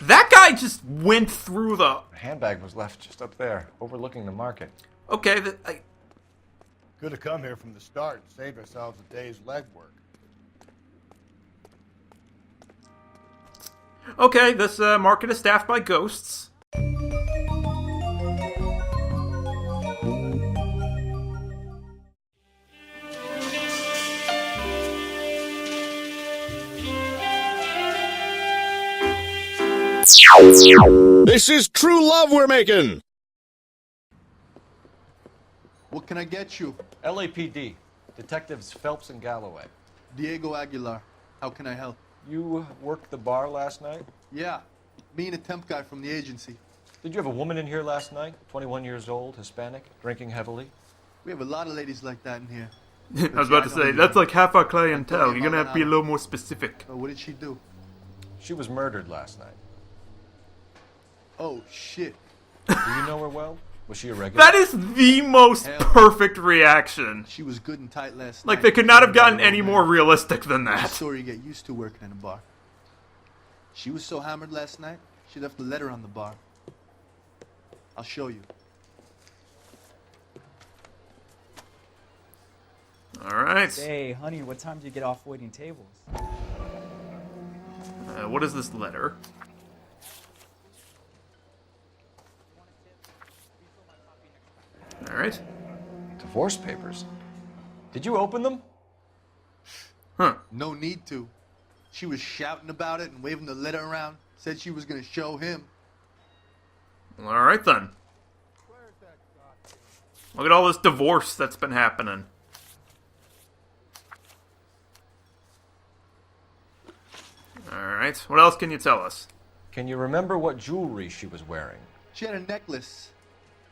That guy just went through the... The handbag was left just up there, overlooking the market. Okay, Could have come here from the start and saved ourselves a day's legwork. Okay, this market is staffed by ghosts. This is true love we're making! What can I get you? LAPD. Detectives Phelps and Galloway. Diego Aguilar. How can I help? You worked the bar last night? Yeah, me and a temp guy from the agency. Did you have a woman in here last night? 21 years old, Hispanic, drinking heavily? We have a lot of ladies like that in here. I was about to say, that's like half our clientele. You're gonna have to be a little more specific. Oh, what did she do? She was murdered last night. Oh, shit. Do you know her well? Was she a regular? That is the most perfect reaction. She was good and tight last night. Like, they could not have gotten any more realistic than It's a that. story you get used to working in a bar. She was so hammered last night, she left a letter on the bar. I'll show you. Alright. Hey, honey, what time do you get off waiting tables? What is this letter? Alright. Divorce papers. Did you open them? Huh. No need to. She was shouting about it and waving the letter around. Said she was going to show him. Alright then. Look at all this divorce that's been happening. Alright, what else can you tell us? Can you remember what jewelry she was wearing? She had a necklace.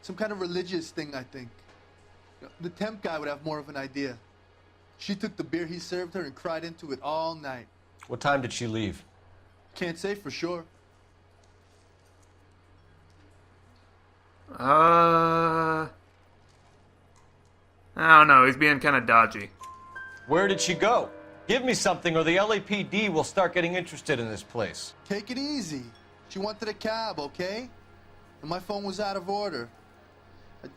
Some kind of religious thing, I think. The temp guy would have more of an idea. She took the beer he served her and cried into it all night. What time did she leave? Can't say for sure. I don't know, he's being kind of dodgy. Where did she go? Give me something or the LAPD will start getting interested in this place. Take it easy. She wanted a cab, okay? And my phone was out of order.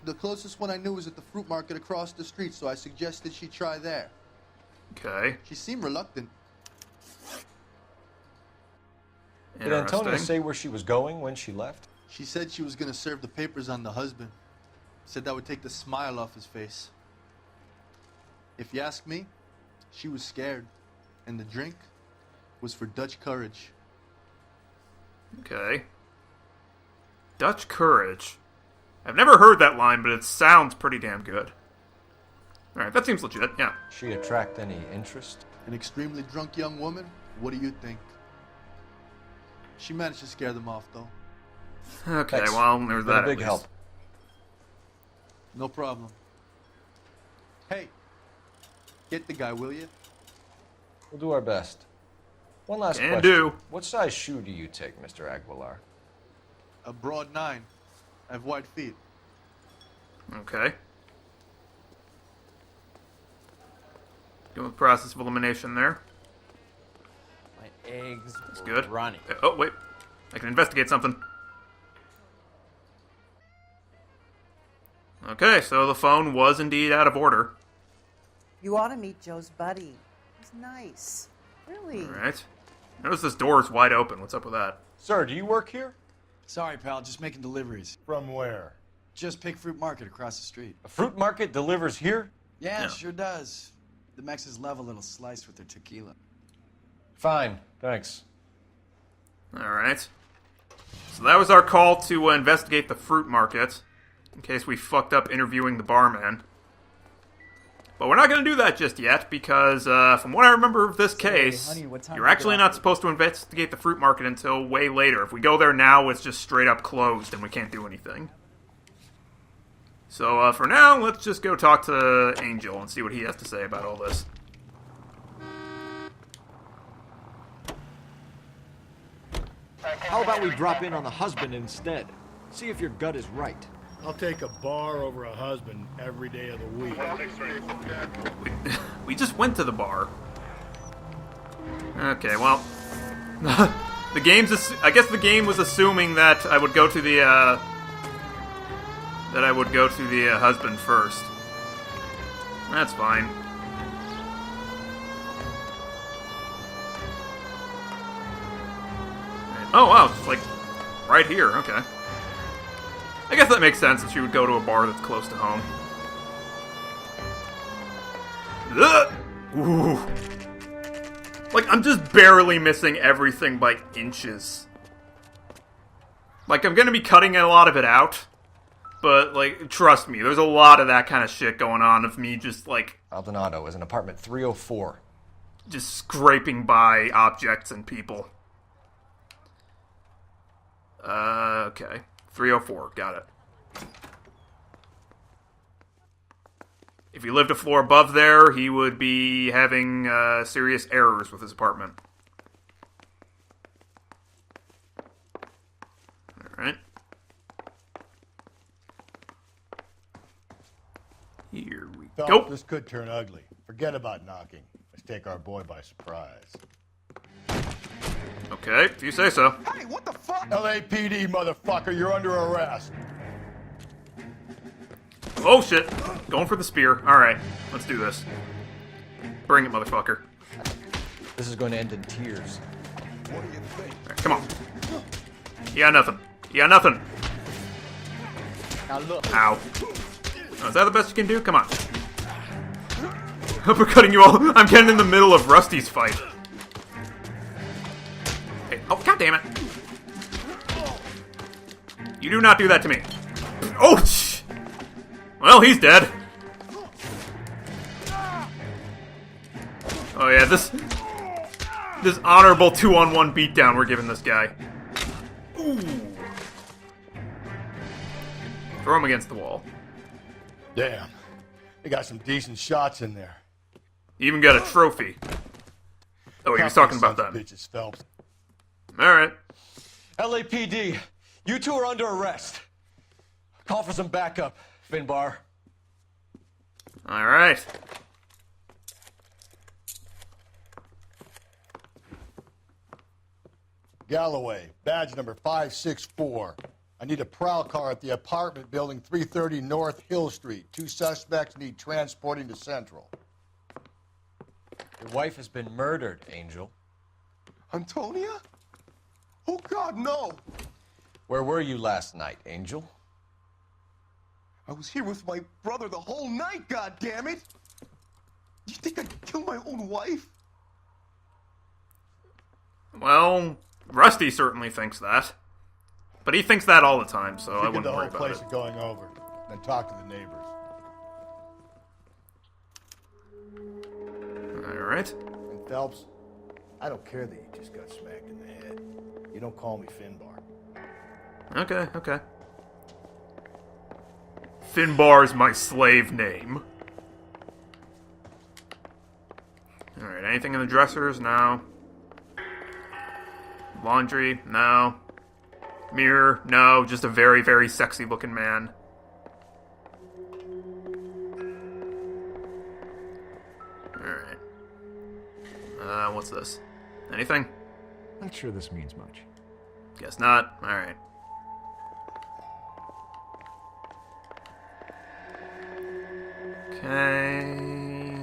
The closest one I knew was at the fruit market across the street, so I suggested she try there. Okay. She seemed reluctant. Did Antonia say where she was going when she left? She said she was going to serve the papers on the husband. Said that would take the smile off his face. If you ask me, she was scared. And the drink was for Dutch courage. Okay. Dutch courage. I've never heard that line, but it sounds pretty damn good. Alright, that seems legit, yeah. She attract any interest? An extremely drunk young woman? What do you think? She managed to scare them off, though. Okay, Thanks. well, there's that Been at a big least. help. No problem. Hey, get the guy, will you? We'll do our best. One last Can question. do. What size shoe do you take, Mr. Aguilar? A broad 9. I have wide feet. Okay. Go with process of elimination there. My eggs That's were good. running. Oh, wait. I can investigate something. Okay, so the phone was indeed out of order. You ought to meet Joe's buddy. He's nice. Really. Alright. Notice this door is wide open. What's up with that? Sir, do you work here? Sorry, pal, just making deliveries. From where? Just Pig Fruit Market across the street. A fruit market delivers here? Yeah, Yeah. it sure does. The Mexes love a little slice with their tequila. Fine, thanks. Alright. So that was our call to investigate the fruit market, in case we fucked up interviewing the barman. But we're not going to do that just yet, because from what I remember of this case, honey, what time you're do you actually get off not supposed to investigate the fruit market until way later. If we go there now, it's just straight up closed, and we can't do anything. So for now, let's just go talk to Angel and see what he has to say about all this. How about we drop in on the husband instead? See if your gut is right. I'll take a bar over a husband every day of the week. We just went to the bar. Okay, well... The game's... I guess the game was assuming that I would go to the, husband first. That's fine. Oh, wow, it's like right here, okay. I guess that makes sense that she would go to a bar that's close to home. Ugh! Ooh. Like, I'm just barely missing everything by inches. Like, I'm gonna be cutting a lot of it out. But, like, trust me, there's a lot of that kind of shit going on of me just, like... Maldonado is in apartment 304. Just scraping by objects and people. Okay. 304, got it. If he lived a floor above there, he would be having serious errors with his apartment. Alright. Here we go. This could turn ugly. Forget about knocking. Let's take our boy by surprise. Okay, if you say so. Hey, what the fuck? LAPD, motherfucker, you're under arrest. Oh shit. Going for the spear. Alright, let's do this. Bring it, motherfucker. This is going to end in tears. What do you think? Right, come on. You got nothing. You got nothing. Now look. Ow. Oh, is that the best you can do? Come on. Uppercutting you all. I'm getting in the middle of Rusty's fight. Hey, oh, god damn it. You do not do that to me. Oh, well, he's dead. Oh yeah, this honorable 2-on-1 beatdown we're giving this guy. Ooh. Throw him against the wall. Damn. They got some decent shots in there. You even got a trophy. Oh, he was talking about that. Bitches, Phelps. Alright. LAPD, you two are under arrest. Call for some backup, Finbar. Alright. Galloway, badge number 564. I need a prowl car at the apartment building 330 North Hill Street. 2 suspects need transporting to Central. Your wife has been murdered, Angel. Antonia? Oh, God, no! Where were you last night, Angel? I was here with my brother the whole night, goddammit! You think I'd kill my own wife? Well, Rusty certainly thinks that. But he thinks that all the time, so I wouldn't worry about it. The whole place is going over, then talk to the neighbors. Alright. And Phelps, I don't care that you just got smacked in the head. You don't call me Finbar. Okay, okay. Finbar's my slave name. Alright, anything in the dressers? No. Laundry? No. Mirror? No. Just a very, very sexy looking man. Alright. What's this? Anything? Not sure this means much. Guess not. Alright. Okay.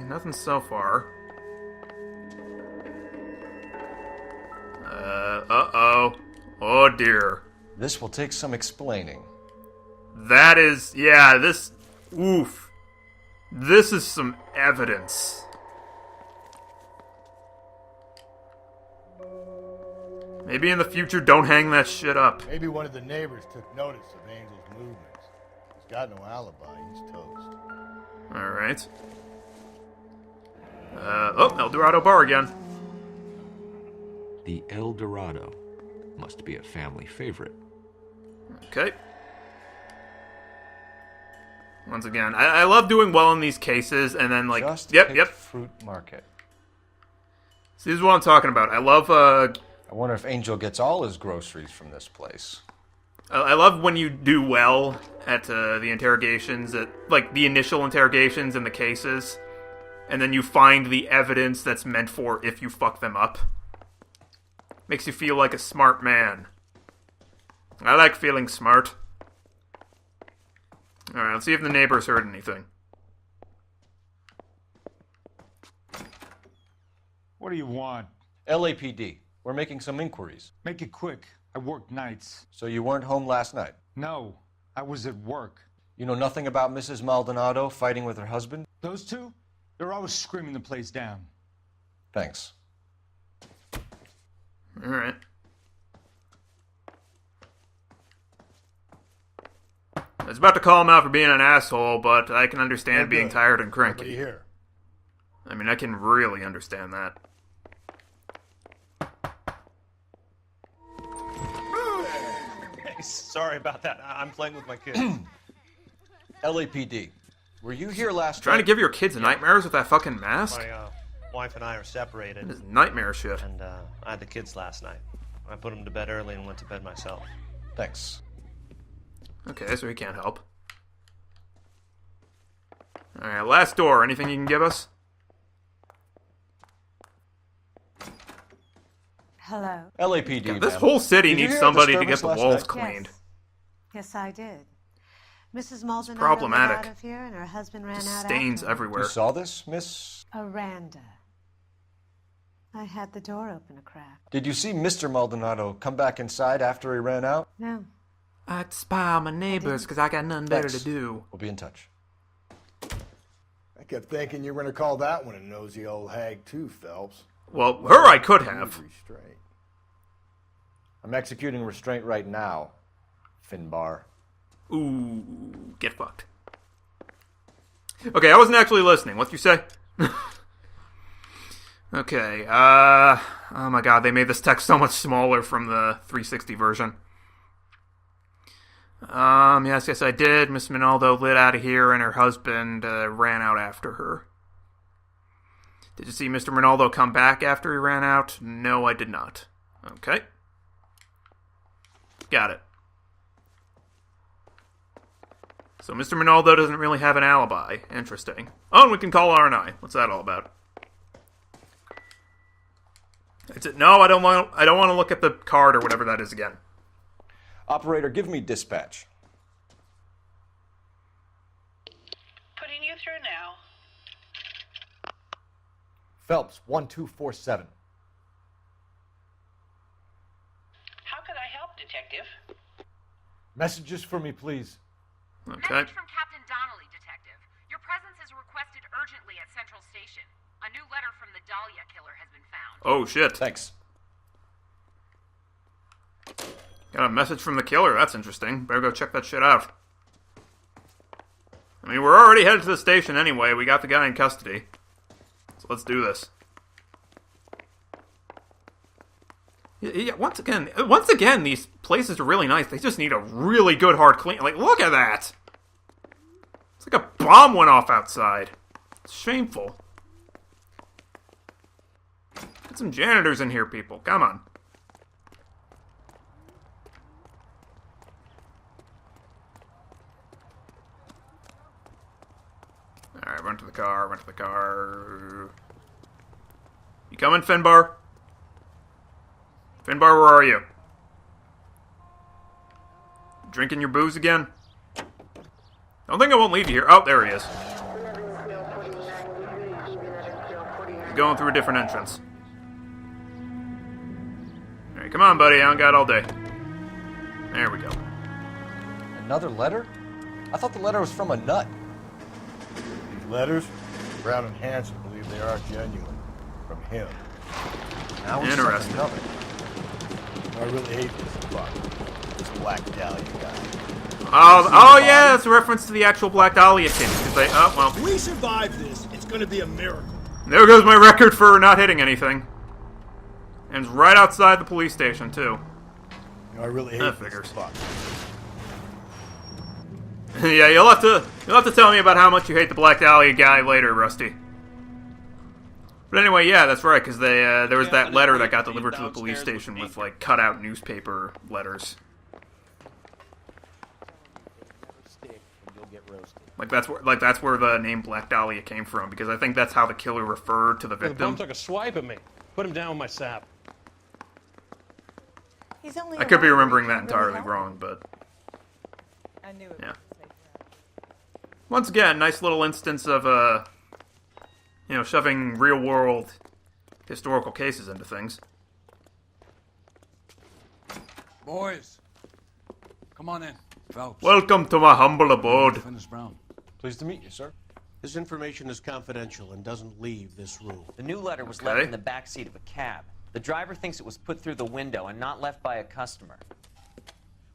Nothing so far. Uh-oh. Oh, dear. This will take some explaining. That is... Yeah, this... Oof. This is some evidence. Maybe in the future, don't hang that shit up. Maybe one of the neighbors took notice of Angel's movements. He's got no alibi. He's toast. Alright. Oh, El Dorado Bar again. The El Dorado must be a family favorite. Okay. Once again, I love doing well in these cases, and then, like... Just yep. Fruit Market. See, this is what I'm talking about. I love, I wonder if Angel gets all his groceries from this place. I love when you do well at the interrogations, at like the initial interrogations in the cases, and then you find the evidence that's meant for if you fuck them up. Makes you feel like a smart man. I like feeling smart. Alright, let's see if the neighbors heard anything. What do you want? LAPD. We're making some inquiries. Make it quick. I work nights. So you weren't home last night? No, I was at work. You know nothing about Mrs. Maldonado fighting with her husband? Those two? They're always screaming the place down. Thanks. Alright. I was about to call him out for being an asshole, but I can understand being tired and cranky. Nobody here. I mean, I can really understand that. Hey, sorry about that. I'm playing with my kids. LAPD. Were you here last Trying night? to give your kids nightmares with that fucking mask? My wife and I are separated. This is nightmare shit. And I had the kids last night. I put them to bed early and went to bed myself. Thanks. Okay, so he can't help. Alright, last door. Anything you can give us? Hello. LAPD. God, this ma'am. whole city Did you needs hear somebody to disturbance get the last walls night? cleaned. Yes, I did. Mrs. Maldonado problematic. got out of here and her husband ran Just out stains after her. everywhere. You saw this, Miss? Aranda. I had the door open a crack. Did you see Mr. Maldonado come back inside after he ran out? No. I'd spy on my neighbors because I got nothing better to Thanks. do. We'll be in touch. I kept thinking you were going to call that one a nosy old hag too, Phelps. Well, her I could have. Restraint. I'm executing restraint right now, Finbar. Ooh, get fucked. Okay, I wasn't actually listening. What'd you say? Okay, oh my god, they made this text so much smaller from the 360 version. Yes, I did. Miss Minaldo lit out of here and her husband ran out after her. Did you see Mr. Ronaldo come back after he ran out? No, I did not. Okay. Got it. So Mr. Ronaldo doesn't really have an alibi. Interesting. Oh, and we can call R&I. What's that all about? That's it. No, I don't want to look at the card or whatever that is again. Operator, give me dispatch. Putting you through now. Phelps, 1247. How could I help, Detective? Messages for me, please. Okay. Message from Captain Donnelly, Detective. Your presence is requested urgently at Central Station. A new letter from the Dahlia killer has been found. Oh, shit. Thanks. Got a message from the killer. That's interesting. Better go check that shit out. I mean, we're already headed to the station anyway. We got the guy in custody. So let's do this. Yeah, once again, these places are really nice. They just need a really good hard clean. Like, look at that! It's like a bomb went off outside. It's shameful. Get some janitors in here, people. Come on. Alright, run to the car, run to the car. You coming, Finbar? Finbar, where are you? Drinking your booze again? I don't think I won't leave you here. Oh, there he is. He's going through a different entrance. Alright, come on, buddy. I don't got all day. There we go. Another letter? I thought the letter was from a nut. These letters, Brown and Hanson believe they are genuine. From him. Now it's Interesting. another. I really hate this fuck. This Black Dahlia guy. Oh yeah, that's a reference to the actual Black Dahlia case. Because they, oh, well. If we survive this, it's going to be a miracle. There goes my record for not hitting anything. And it's right outside the police station, too. I really hate That this figures. fuck. Yeah, you'll have to tell me about how much you hate the Black Dahlia guy later, Rusty. But anyway, yeah, that's right, because there was that letter that got delivered to the police station with, like, cut-out newspaper letters. Like that's where the name Black Dahlia came from, because I think that's how the killer referred to the The bum victim. took a swipe at me. Put him down with my sap. He's only I could be a writer. remembering He that can't really entirely help wrong, but I knew it. yeah. Once again, nice little instance of shoving real-world historical cases into things. Boys, come on in. Phelps. Welcome to my humble abode. Finish Brown. Pleased to meet you, sir. This information is confidential and doesn't leave this room. The new letter was left in the back seat of a cab. The driver thinks it was put through the window and not left by a customer.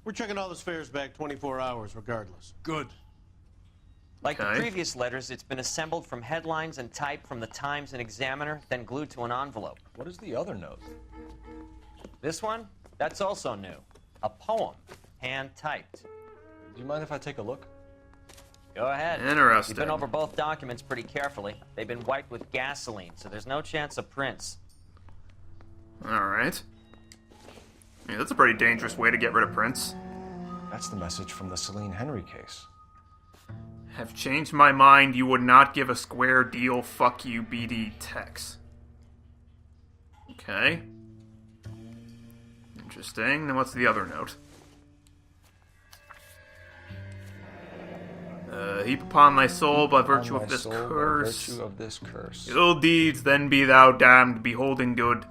We're checking all this fares back 24 hours regardless. Good. Like the previous letters, it's been assembled from headlines and typed from the Times and Examiner, then glued to an envelope. What is the other note? This one? That's also new. A poem, hand-typed. Do you mind if I take a look? Go ahead. Interesting. We've been over both documents pretty carefully. They've been wiped with gasoline, so there's no chance of prints. Alright. Yeah, that's a pretty dangerous way to get rid of prints. That's the message from the Celine Henry case. Have changed my mind. You would not give a square deal. Fuck you, BD Tex. Okay. Interesting. Then what's the other note? Heap upon thy soul by virtue of this curse. By virtue of this curse. Ill deeds, then be thou damned, beholding good.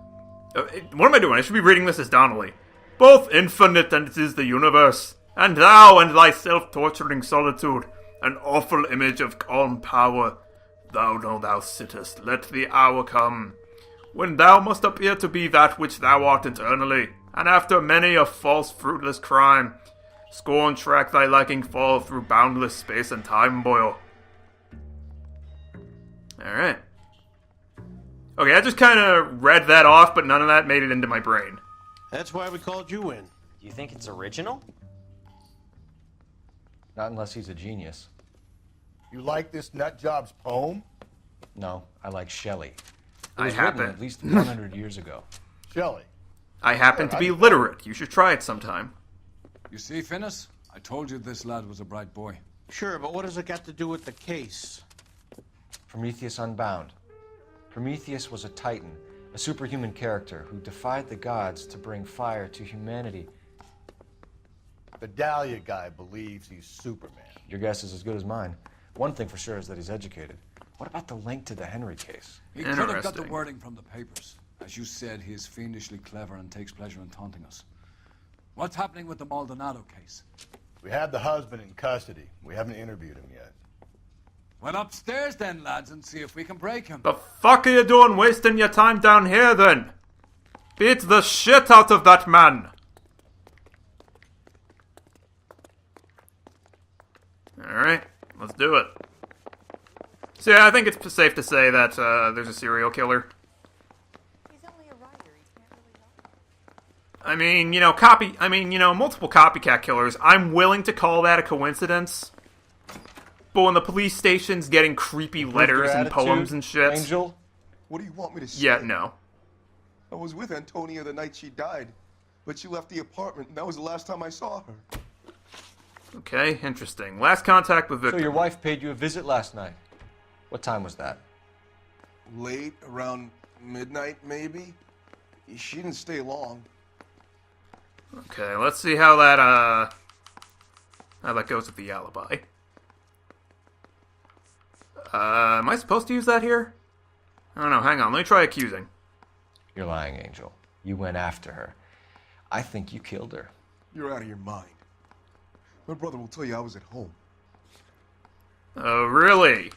What am I doing? I should be reading this as Donnelly. Both infinite and it is the universe, and thou and thy self-torturing solitude, an awful image of calm power. Thou know thou sittest, let the hour come, when thou must appear to be that which thou art eternally, and after many a false fruitless crime, scorn track thy liking fall through boundless space and time, boyo. Alright. Okay, I just kind of read that off, but none of that made it into my brain. That's why we called you in. Do you think it's original? Not unless he's a genius. You like this nutjob's poem? No, I like Shelley. It I was written happen. at least 100 years ago. Shelley. I happen to be literate. You should try it sometime. You see, Finnis? I told you this lad was a bright boy. Sure, but what has it got to do with the case? Prometheus Unbound. Prometheus was a titan, a superhuman character who defied the gods to bring fire to humanity. The Dahlia guy believes he's Superman. Your guess is as good as mine. One thing for sure is that he's educated. What about the link to the Henry case? He could have got the wording from the papers. As you said, he is fiendishly clever and takes pleasure in taunting us. What's happening with the Maldonado case? We have the husband in custody. We haven't interviewed him yet. Well, upstairs then, lads, and see if we can break him. The fuck are you doing wasting your time down here, then? Beat the shit out of that man! Alright, let's do it. So yeah, I think it's safe to say that there's a serial killer. He's only a writer. He can't really help. I mean, multiple copycat killers. I'm willing to call that a coincidence. But when the police station's getting creepy letters and poems and shit... Angel? What do you want me to say? Yeah, no. I was with Antonia the night she died, but she left the apartment, and that was the last time I saw her. Okay, interesting. Last contact with Victor. So your wife paid you a visit last night. What time was that? Late, around midnight, maybe? She didn't stay long. Okay, let's see how that goes with the alibi. Am I supposed to use that here? I don't know, hang on, let me try accusing. You're lying, Angel. You went after her. I think you killed her. You're out of your mind. My brother will tell you I was at home. Oh, really?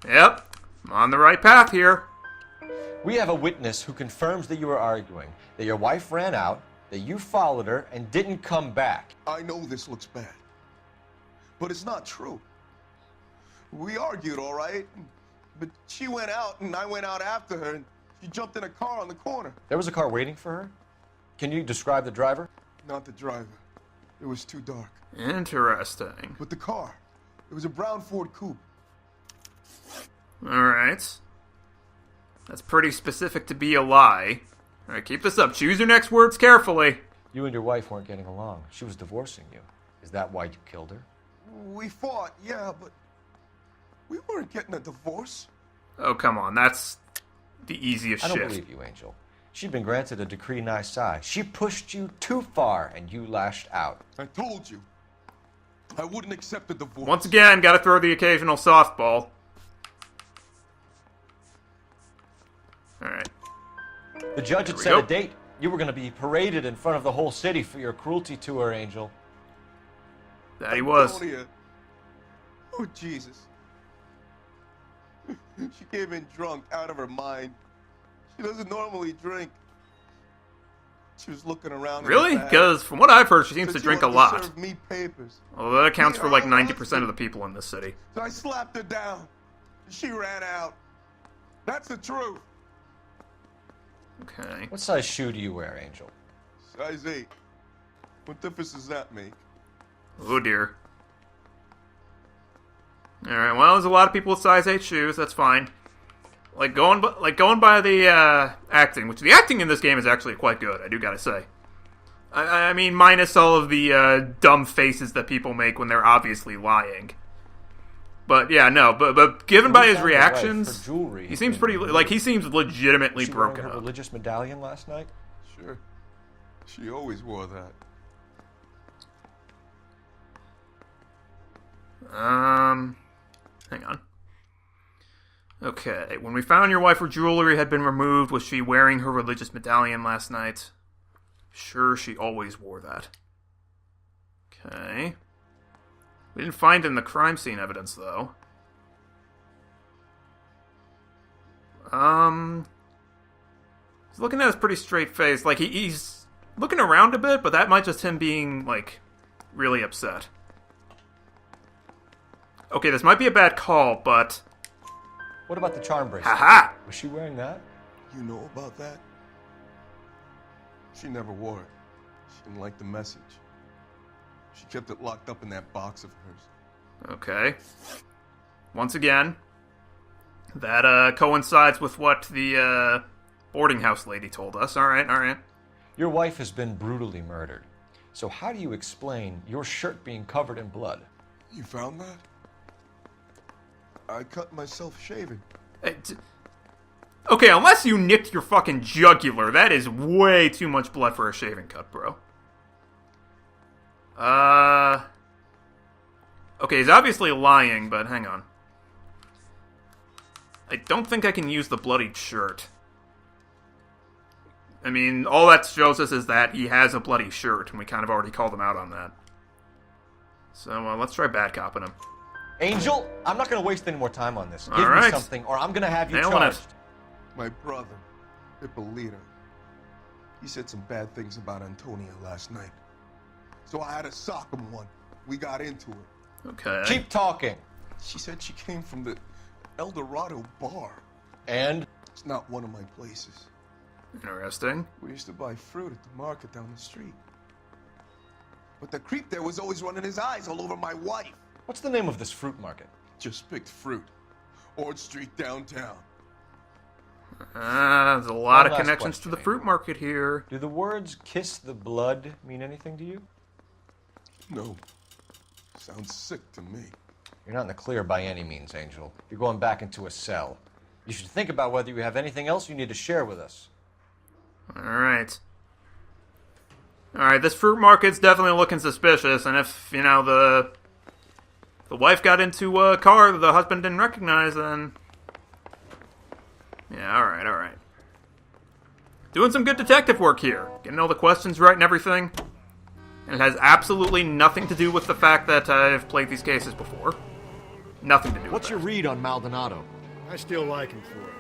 Yep, I'm on the right path here. We have a witness who confirms that you were arguing, that your wife ran out, that you followed her, and didn't come back. I know this looks bad, but it's not true. We argued, all right, but she went out and I went out after her, and she jumped in a car on the corner. There was a car waiting for her? Can you describe the driver? Not the driver. It was too dark. Interesting. But the car, it was a brown Ford Coupe. Alright. That's pretty specific to be a lie. Alright, keep this up. Choose your next words carefully. You and your wife weren't getting along. She was divorcing you. Is that why you killed her? We fought, yeah, but we weren't getting a divorce. Oh, come on. That's the easiest I don't shit. believe you, Angel. She'd been granted a decree nisi. She pushed you too far, and you lashed out. I told you. I wouldn't accept the divorce. Once again, gotta throw the occasional softball. Alright. The judge had set a date. You were going to be paraded in front of the whole city for your cruelty to her, Angel. That he was. Antonia. Oh, Jesus. She came in drunk, out of her mind. She doesn't normally drink. She was looking around. Really? Because from what I've heard, she seems to drink a lot. Serve me papers. Although that accounts for like 90% of the people in this city. So I slapped her down. She ran out. That's the truth. Okay. What size shoe do you wear, Angel? Size 8. What difference does that make? Oh dear. Alright, well, there's a lot of people with size 8 shoes, that's fine. Like going by the acting, which the acting in this game is actually quite good, I do gotta say. I mean, minus all of the dumb faces that people make when they're obviously lying. But yeah, no, but given by his reactions, he seems pretty, like, he seems legitimately broken up. Religious medallion last night? Sure. She always wore that. Hang on. Okay, when we found your wife, her jewelry had been removed. Was she wearing her religious medallion last night? Sure, she always wore that. Okay. We didn't find it in the crime scene evidence, though. He's looking at his pretty straight face. Like, he's looking around a bit, but that might just him being, like, really upset. Okay, this might be a bad call, but... What about the charm bracelet? Ha-ha! Was she wearing that? You know about that? She never wore it. She didn't like the message. She kept it locked up in that box of hers. Okay. Once again, that coincides with what the boarding house lady told us. Alright. Your wife has been brutally murdered. So how do you explain your shirt being covered in blood? You found that? I cut myself shaving. Okay, unless you nicked your fucking jugular, that is way too much blood for a shaving cut, bro. Okay, he's obviously lying, but hang on. I don't think I can use the bloodied shirt. I mean, all that shows us is that he has a bloody shirt, and we kind of already called him out on that. So, let's try bad copping him. Angel, I'm not going to waste any more time on this. Give All me something, or I'm going to have you Nailing charged. it. My brother, Ippolito, he said some bad things about Antonia last night. So I had to sock him one. We got into it. Okay. Keep talking. She said she came from the El Dorado bar. And? It's not one of my places. Interesting. We used to buy fruit at the market down the street. But the creep there was always running his eyes all over my wife. What's the name of this fruit market? Just picked fruit. Ord Street downtown. There's a lot of One last connections to question, the fruit market here. Do the words kiss the blood mean anything to you? No. Sounds sick to me. You're not in the clear by any means, Angel. You're going back into a cell. You should think about whether you have anything else you need to share with us. Alright, this fruit market's definitely looking suspicious, and if, you know, the wife got into a car that the husband didn't recognize, then... Yeah, alright. Doing some good detective work here. Getting all the questions right and everything. And it has absolutely nothing to do with the fact that I've played these cases before. Nothing to do with What's your read on Maldonado? I still like him for it.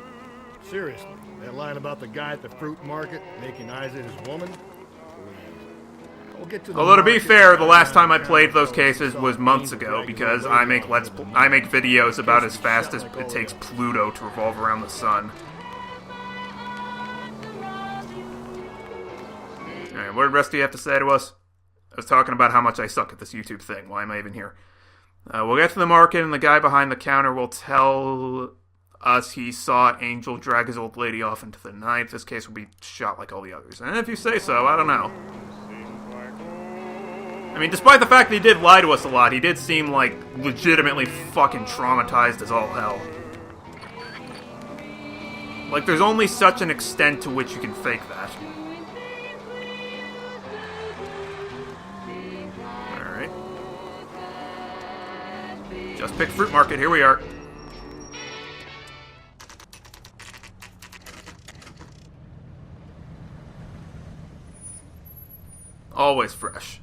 Seriously, that line about the guy at the fruit market making eyes at his woman? We'll get to the Although to be market. fair, the last time I played those cases was months ago because I make videos about as fast as it takes Pluto to revolve around the sun. Alright, what did Rusty have to say to us? I was talking about how much I suck at this YouTube thing. Why am I even here? We'll get to the market and the guy behind the counter will tell us he saw Angel drag his old lady off into the night. This case will be shot like all the others. And if you say so, I don't know. I mean, despite the fact that he did lie to us a lot, he did seem like legitimately fucking traumatized as all hell. Like, there's only such an extent to which you can fake that. Alright. Just picked fruit market, here we are. Always fresh.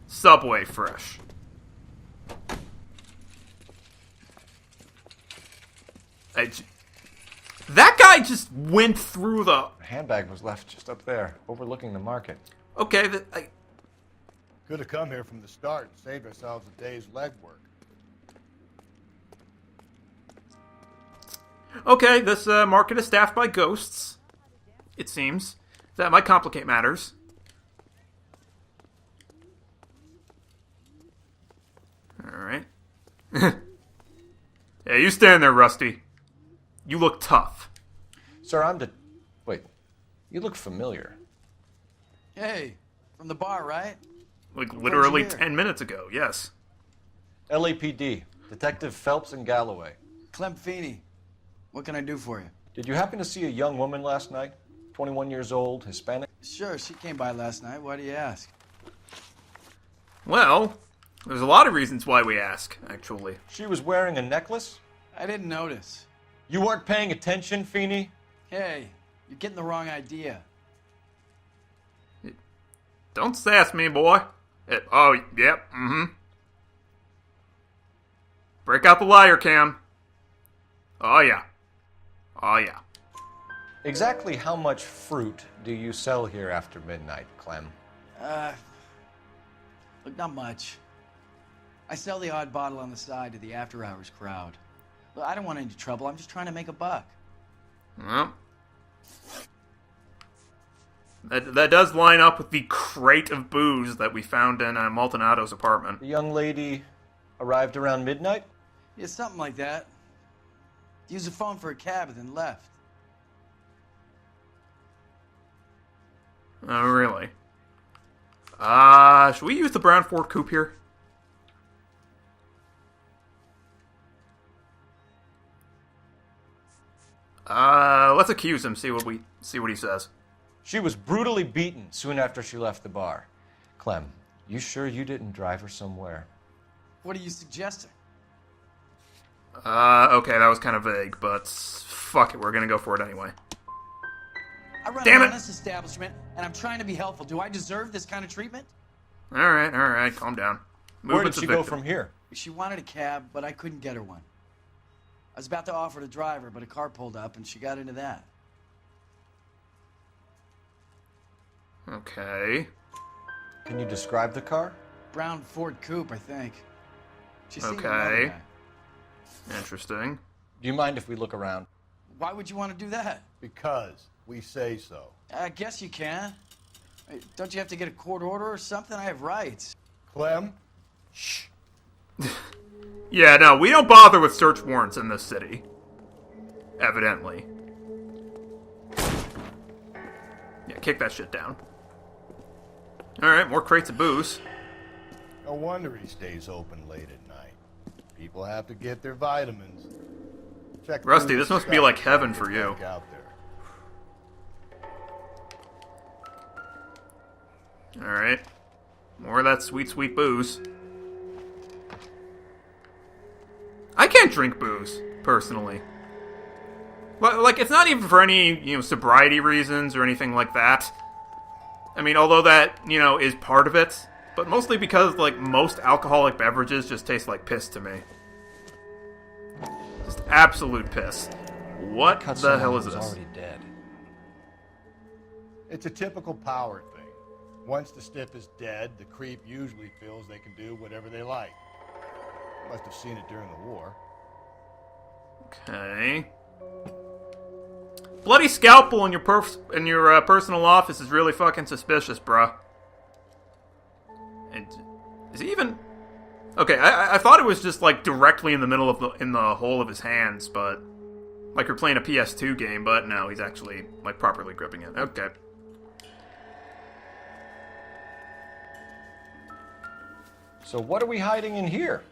Subway fresh. That guy just went through the... The handbag was left just up there, overlooking the market. Okay, Could have come here from the start and saved ourselves a day's legwork. Okay, this market is staffed by ghosts. It seems. That might complicate matters. Alright. Yeah, you stand there, Rusty. You look tough. Sir, Wait, you look familiar. Hey, from the bar, right? Like, literally 10 minutes ago, yes. LAPD, Detective Phelps and Galloway. Clem Feeney. What can I do for you? Did you happen to see a young woman last night? 21 years old, Hispanic? Sure, she came by last night. Why do you ask? Well, there's a lot of reasons why we ask, actually. She was wearing a necklace? I didn't notice. You weren't paying attention, Feeney? Hey, you're getting the wrong idea. Don't sass me, boy. Oh, yep, Break out the liar cam. Oh, yeah. Oh, yeah. Exactly how much fruit do you sell here after midnight, Clem? Look, not much. I sell the odd bottle on the side to the after-hours crowd. Look, I don't want any trouble. I'm just trying to make a buck. Well, that does line up with the crate of booze that we found in Maldonado's apartment. The young lady arrived around midnight? Yeah, something like that. Used the phone for a cab and then left. Oh, really? Should we use the brown Ford coupe here? Let's accuse him, see what he says. She was brutally beaten soon after she left the bar. Clem, you sure you didn't drive her somewhere? What are you suggesting? Okay, that was kind of vague, but fuck it, we're gonna go for it anyway. I run Damn an it. honest establishment, and I'm trying to be helpful. Do I deserve this kind of treatment? Alright, calm down. Where did she go from here? She wanted a cab, but I couldn't get her one. I was about to offer to drive her, but a car pulled up, and she got into that. Okay. Can you describe the car? Brown Ford coupe, I think. She seemed Okay. another guy. Interesting. Do you mind if we look around? Why would you want to do that? Because we say so. I guess you can. Hey, don't you have to get a court order or something? I have rights. Clem? Shh. Yeah, no, we don't bother with search warrants in this city. Evidently. Yeah, kick that shit down. Alright, more crates of booze. No wonder he stays open late at night. People have to get their vitamins. Check Rusty, this must be like heaven for you. Out there. Alright. More of that sweet, sweet booze. I can't drink booze, personally. Like, it's not even for any, sobriety reasons or anything like that. I mean, although that, is part of it. But mostly because, like, most alcoholic beverages just taste like piss to me. Just absolute piss. What the hell is this? Already dead. It's a typical power thing. Once the stiff is dead, the creep usually feels they can do whatever they like. Must have seen it during the war. Okay. Bloody scalpel in your personal office is really fucking suspicious, bruh. And is he even? Okay, I thought it was just like directly in the middle of in the hole of his hands, but like you're playing a PS2 game. But no, he's actually like properly gripping it. Okay. So what are we hiding in here?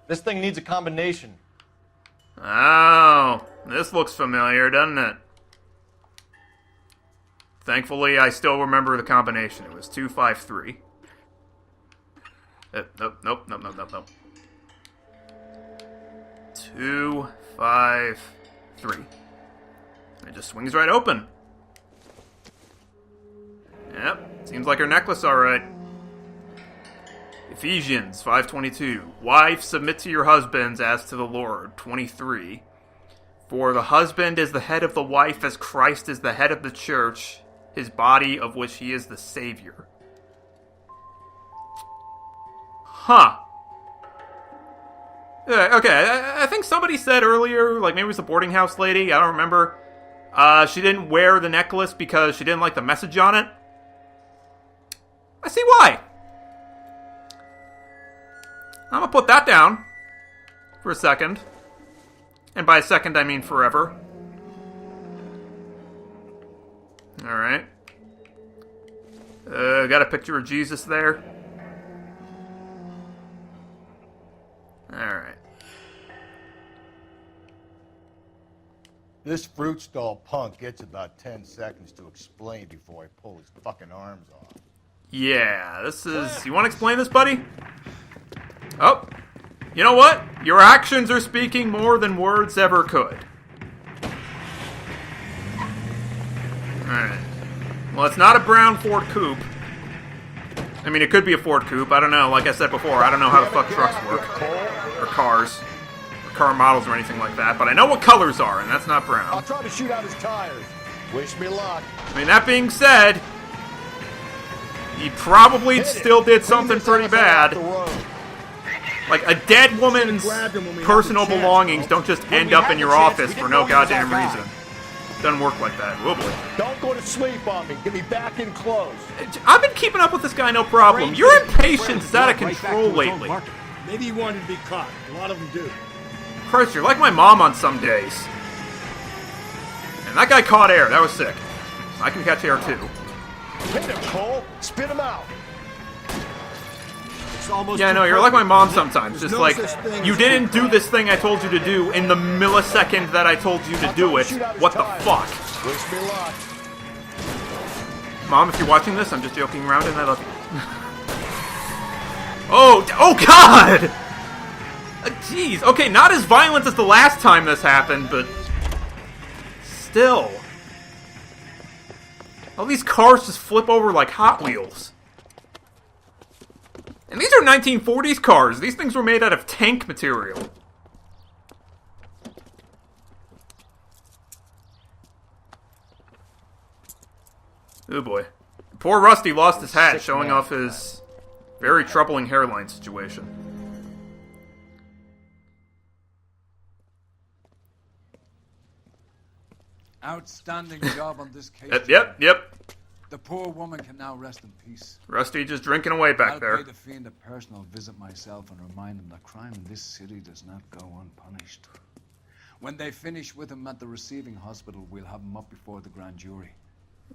This thing needs a combination. Oh, This looks familiar, doesn't it? Thankfully, I still remember the combination. It was 253. Nope. 253. It just swings right open. Yep, seems like her necklace, alright. Ephesians 5:22. Wives, submit to your husbands as to the Lord. 23. For the husband is the head of the wife, as Christ is the head of the church, his body, of which he is the Savior. Huh. Okay, I think somebody said earlier, like maybe it was the boarding house lady, I don't remember. She didn't wear the necklace because she didn't like the message on it. I see why. I'm gonna put that down for a second. And by a second, I mean forever. Alright. Got a picture of Jesus there. Alright. This fruit stall punk gets about 10 seconds to explain before I pull his fucking arms off. Yeah, this is... You want to explain this, buddy? Oh. You know what? Your actions are speaking more than words ever could. Alright. Well, it's not a brown Ford Coupe. I mean, it could be a Ford Coupe. I don't know. Like I said before, I don't know how the fuck trucks work. Or cars. Or car models or anything like that. But I know what colors are, and that's not brown. I'll try to shoot out his tires. Wish me luck. I mean, that being said, he probably still did something pretty bad. Like, a dead woman's personal belongings don't just end up in your office for no goddamn reason. Doesn't work like that. Oh boy. Don't go to sleep on me. Get me back in close. I've been keeping up with this guy, no problem. Your impatience is out of control lately. Maybe he wanted to be caught. A lot of them do. Christ, you're like my mom on some days. And that guy caught air. That was sick. I can catch air too. Hit him, Cole. Spit him out. Yeah, no, you're like my mom sometimes. Just like, you didn't do this thing I told you to do in the millisecond that I told you to do it. What the fuck? Wish me luck. Mom, if you're watching this, I'm just joking around and I love you. Oh God! Jeez. Okay, not as violent as the last time this happened, but still. All these cars just flip over like Hot Wheels. And these are 1940s cars. These things were made out of tank material. Oh boy. Poor Rusty lost his hat, showing off his very troubling hairline situation. Outstanding job on this case. Yep. The poor woman can now rest in peace. Rusty just drinking away back there. I'll pay the fiend a personal visit myself and remind him that crime in this city does not go unpunished. When they finish with him at the receiving hospital, we'll have him up before the grand jury.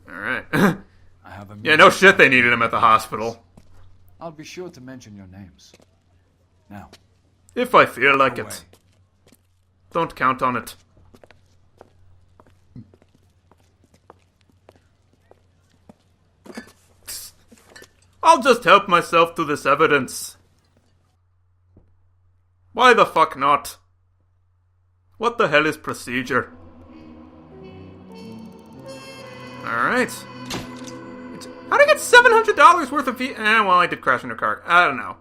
Alright. I have a yeah, no shit they needed him at the hospital. I'll be sure to mention your names. Now. If I feel like it. Don't count on it. I'll just help myself to this evidence. Why the fuck not? What the hell is procedure? Alright. How'd I get $700 worth of well, I did crash into a car. I don't know.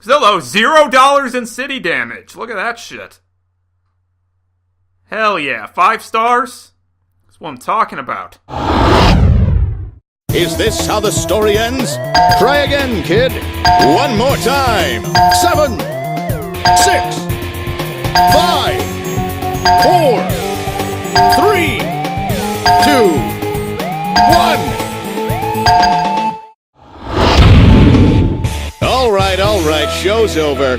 Still though, $0 in city damage. Look at that shit. Hell yeah, 5 stars? That's what I'm talking about. Is this how the story ends? Try again, kid. One more time. 7, 6, 5, 4, 3, 2, 1. All right, show's over.